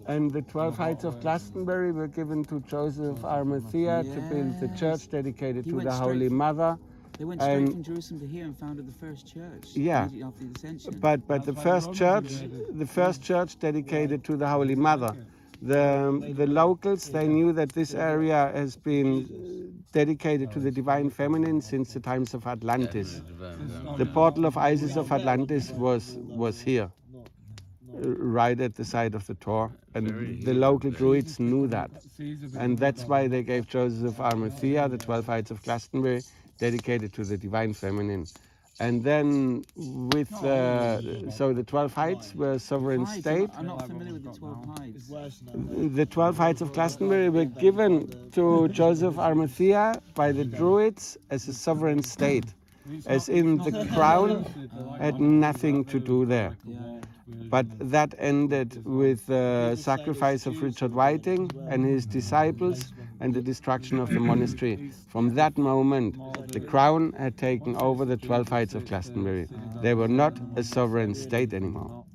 And the 12 heights of Glastonbury were given to Joseph of Arimathea to build the church dedicated to the Holy Mother. They went straight from Jerusalem to here and founded the first church. Yeah, immediately after the ascension. but the first church dedicated to the Holy Mother. The locals, they knew that this area has been dedicated to the Divine Feminine since the times of Atlantis. The portal of Isis of Atlantis was here, right at the side of the Tor, and the local Druids knew that, and that's why they gave Joseph of Arimathea the 12 heights of Glastonbury, dedicated to the Divine Feminine. And then with so the 12 heights were sovereign state. I'm not familiar with the 12 heights. The 12 heights of Glastonbury were given to Joseph of Arimathea by the Druids as a sovereign state, as in the crown had nothing to do there. But that ended with the sacrifice of Richard Whiting and his disciples and the destruction of the monastery. From that moment, the crown had taken over the 12 heights of Glastonbury. They were not a sovereign state anymore.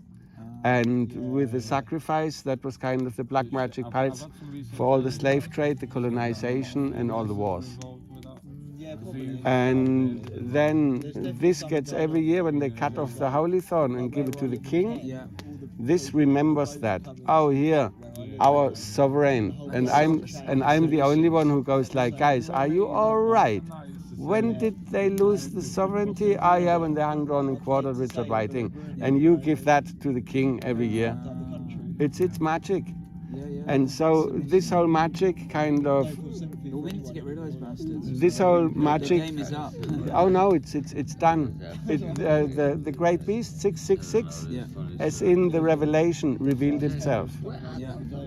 And with the sacrifice, that was kind of the black magic pulse for all the slave trade, the colonization, and all the wars. And then this gets every year when they cut off the holy thorn and give it to the king. This remembers that. Oh, here, our sovereign, and I'm the only one who goes like, guys, are you all right? When did they lose the sovereignty? Ah, yeah, when they hung, drawn, and quartered Richard Whiting, and you give that to the king every year. It's magic. And so this whole magic kind of. We need to get rid of those bastards. This whole magic. The game is up. Oh no, it's done. The great beast 666, as in the Revelation, revealed itself.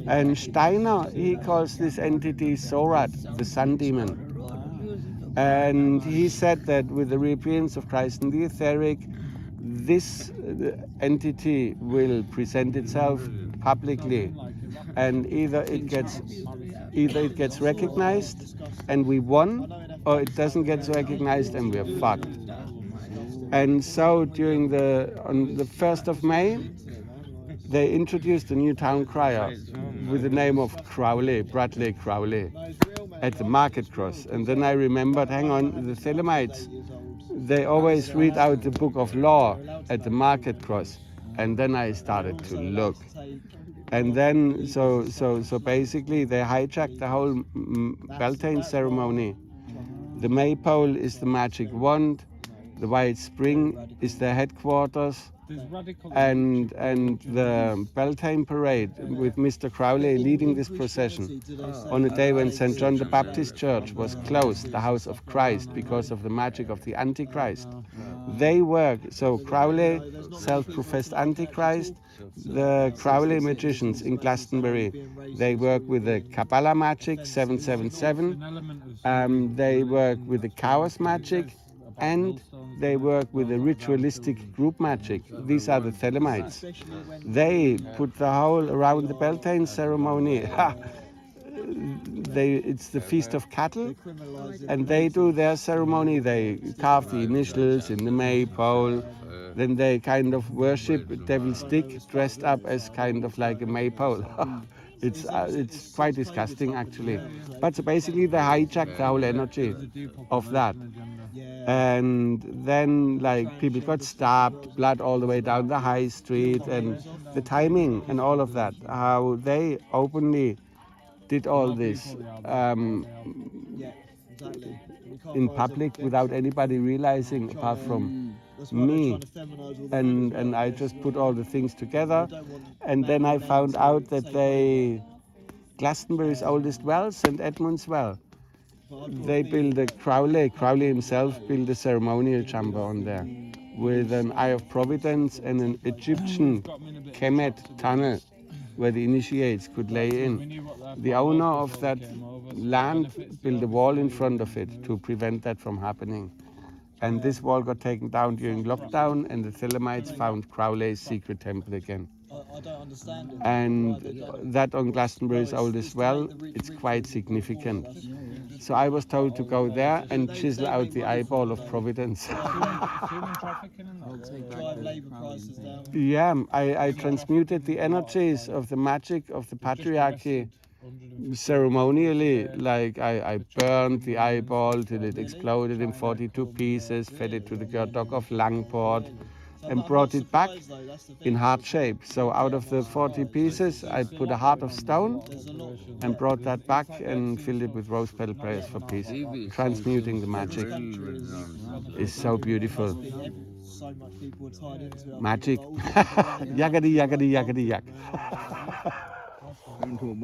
And Steiner, he calls this entity Sorat, the sun demon. And he said that with the reappearance of Christ in the etheric, this entity will present itself publicly, and either it gets recognized and we won, or it doesn't get recognized and we're fucked. And so on the 1st of May, they introduced a new town crier with the name of Bradley Crowley, at the market cross. And then I remembered, hang on, the Thelemites, they always read out the book of law at the market cross. And then I started to look. And then, so basically they hijacked the whole Beltane ceremony. The maypole is the magic wand, the White Spring is their headquarters, and the Beltane parade with Mr. Crowley leading this procession on a day when St. John the Baptist Church was closed, the house of Christ, because of the magic of the Antichrist. They work, so Crowley, self-professed Antichrist, the Crowley magicians in Glastonbury, they work with the Kabbalah magic, 777, they work with the chaos magic, and they work with the ritualistic group magic. These are the Thelemites. They put the whole around the Beltane ceremony. It's the Feast of Cattle, and they do their ceremony. They carve the initials in the maypole. Then they kind of worship Devil's Dick dressed up as kind of like a maypole. It's quite disgusting actually. But so basically they hijack the whole energy of that. And then like people got stabbed, blood all the way down the high street, and the timing and all of that, how they openly did all this in public without anybody realizing apart from me, and I just put all the things together, and then I found out that Glastonbury's oldest well, St. Edmund's Well, they built a Crowley himself built a ceremonial chamber on there with an Eye of Providence and an Egyptian Kemet tunnel where the initiates could lay in. The owner of that land built a wall in front of it to prevent that from happening. And this wall got taken down during lockdown, and the Thelemites found Crowley's secret temple again. I don't understand it. And that on Glastonbury is old as well. It's quite significant. So I was told to go there and chisel out the eyeball of Providence. I'll take back Drive the labour Crowley prices thing. down. Yeah, I transmuted the energies of the magic of the patriarchy ceremonially. Like I burned the eyeball till it exploded in 42 pieces, fed it to the dog of Langport, and brought it back in heart shape. So out of the 40 pieces, I put a heart of stone and brought that back and filled it with rose petal prayers for peace. Transmuting the magic is so beautiful. So much people are tied into it. Magic. All the people running it. Yakety, yakety, yakety, yak. Don't talk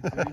back.